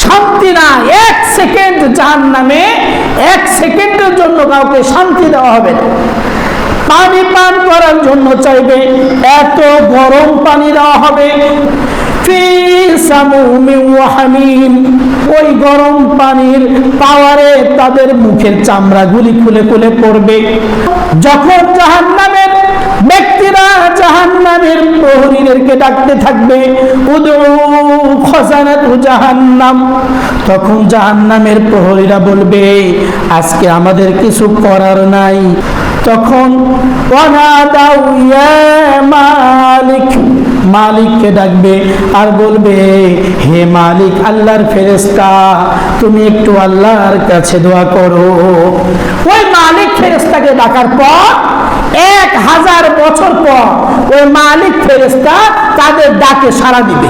শান্তি না, 1 সেকেন্ড জাহান্নামে 1 সেকেন্ডের জন্য কাউকে শান্তি দেওয়া হবে না। পানি পান করার জন্য চাইবে, এত গরম পানি দেওয়া হবে। ওই গরম পানির পাওয়ারে তাদের মুখের চামড়াগুলি খুলে খুলে পড়বে। যখন জাহান্নামের ব্যক্তিরা জাহান্নামের প্রহরীদেরকে ডাকতে থাকবে, উদউ খাজানাতু জাহান্নাম, তখন জাহান্নামের প্রহরীরা বলবে আজকে আমাদের কিছু করার নাই। তখন ওয়ানাদাউ ইয়া মালিক, মালিককে ডাকবে আর বলবে হে মালিক, আল্লাহর ফেরেশতা, তুমি একটু আল্লাহর কাছে দোয়া করো। ওই মালিক ফেরেশতাকে ডাকার পর 1000 বছর পর ওই মালিক ফেরেশতা তাদের ডাকে সাড়া দিবে।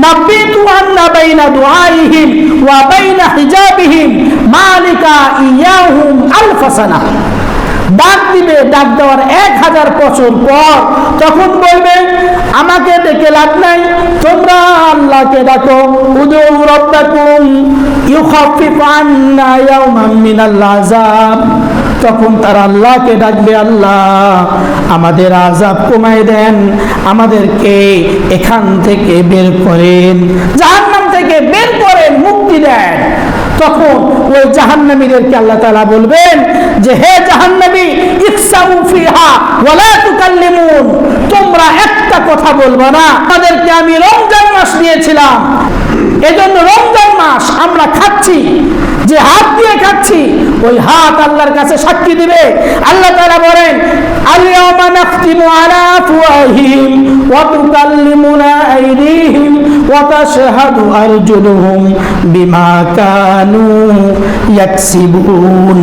নাবিতু আন্না বাইনা দুআইহিম ওয়া বাইনা হিজাবিহিম মালিকা ইয়াহুম আলফাসানা। ডাক দিবে, ডাক দেওয়ার 1000 বছর পর তখন বলবে আমাকে ডেকে লাভ নাই, তোমরা আল্লাহকে ডাকো। উদউ রাব্বাকুম ইউখাফিফ আন্না ইয়াওমান মিনাল আযাব। তখন তারা আল্লাহকে ডাকবে, আল্লাহ আমাদের আযাব কমায় দেন, আমাদেরকে এখান থেকে বের করেন, জাহান্নাম থেকে বের করেন, মুক্তি দেন। তখন ওই জাহান্নামীদেরকে আল্লাহ তাআলা বলবেন যে হে জাহান্নামী, ইকসাউ ফিহা ওয়ালা তুকাল্লিমুন, তোমরা একটা কথা বলবা না। তাদেরকে আমি রমজান মাস দিয়েছিলাম, এজন্য রমজান মাস আমরা খাচ্ছি, যে হাত দিয়ে খাচ্ছি ওই হাত আল্লাহর কাছে সাক্ষী দিবে। আল্লাহ তাআলা বলেন আল-ইয়াওমা নাখতিমু আলা আফওয়াহিহিম ওয়া তুকাল্লিমুনা আইদিহিম ওয়া তাশহাদু আরজুলুহুম বিমা কানু ইয়াকসিবুন।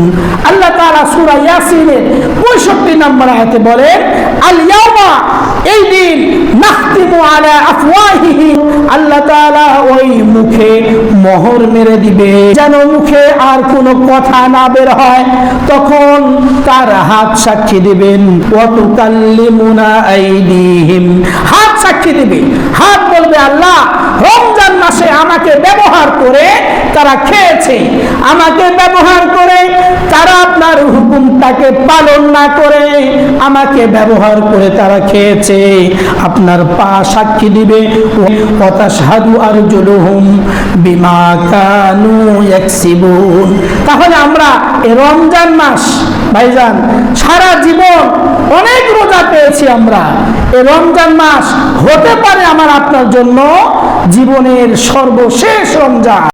আল্লাহ তাআলা সূরা ইয়াসিনের 65 নম্বর আয়াতে বলেন আল-ইয়াওমা, এই দিন, নাখতিমু আলা আফওয়াহিহিম, আল্লাহ তাআলা ওই মুখে মোহর মেরে দিবে যেন মুখে আর কোনো কথা না বের হয়। তখন তার হাত সাক্ষী দিবেন, ওয়া তুকাল্লিমুনা আইদিহিম, হাত সাক্ষী দিবে। হাত বলবে আল্লাহ রমজান মাসে আমাকে ব্যবহার করে তারা খেয়েছে, আমাকে ব্যবহার করে তারা আপনার হুকুমটাকে পালন না করে আমাকে ব্যবহার করে তারা খেয়েছে। আপনার পা সাক্ষী দিবে, ওয়া তাশহাদু আরজুলুহুম বিমা কানু ইয়াকসিবুন। তাহলে আমরা এই রমজান মাস ভাইজান সারা জীবন অনেক রোজা পেয়েছি আমরা। এই রমজান মাস হতে পারে আমার আপনার জন্য জীবনের সর্বশেষ রমজান।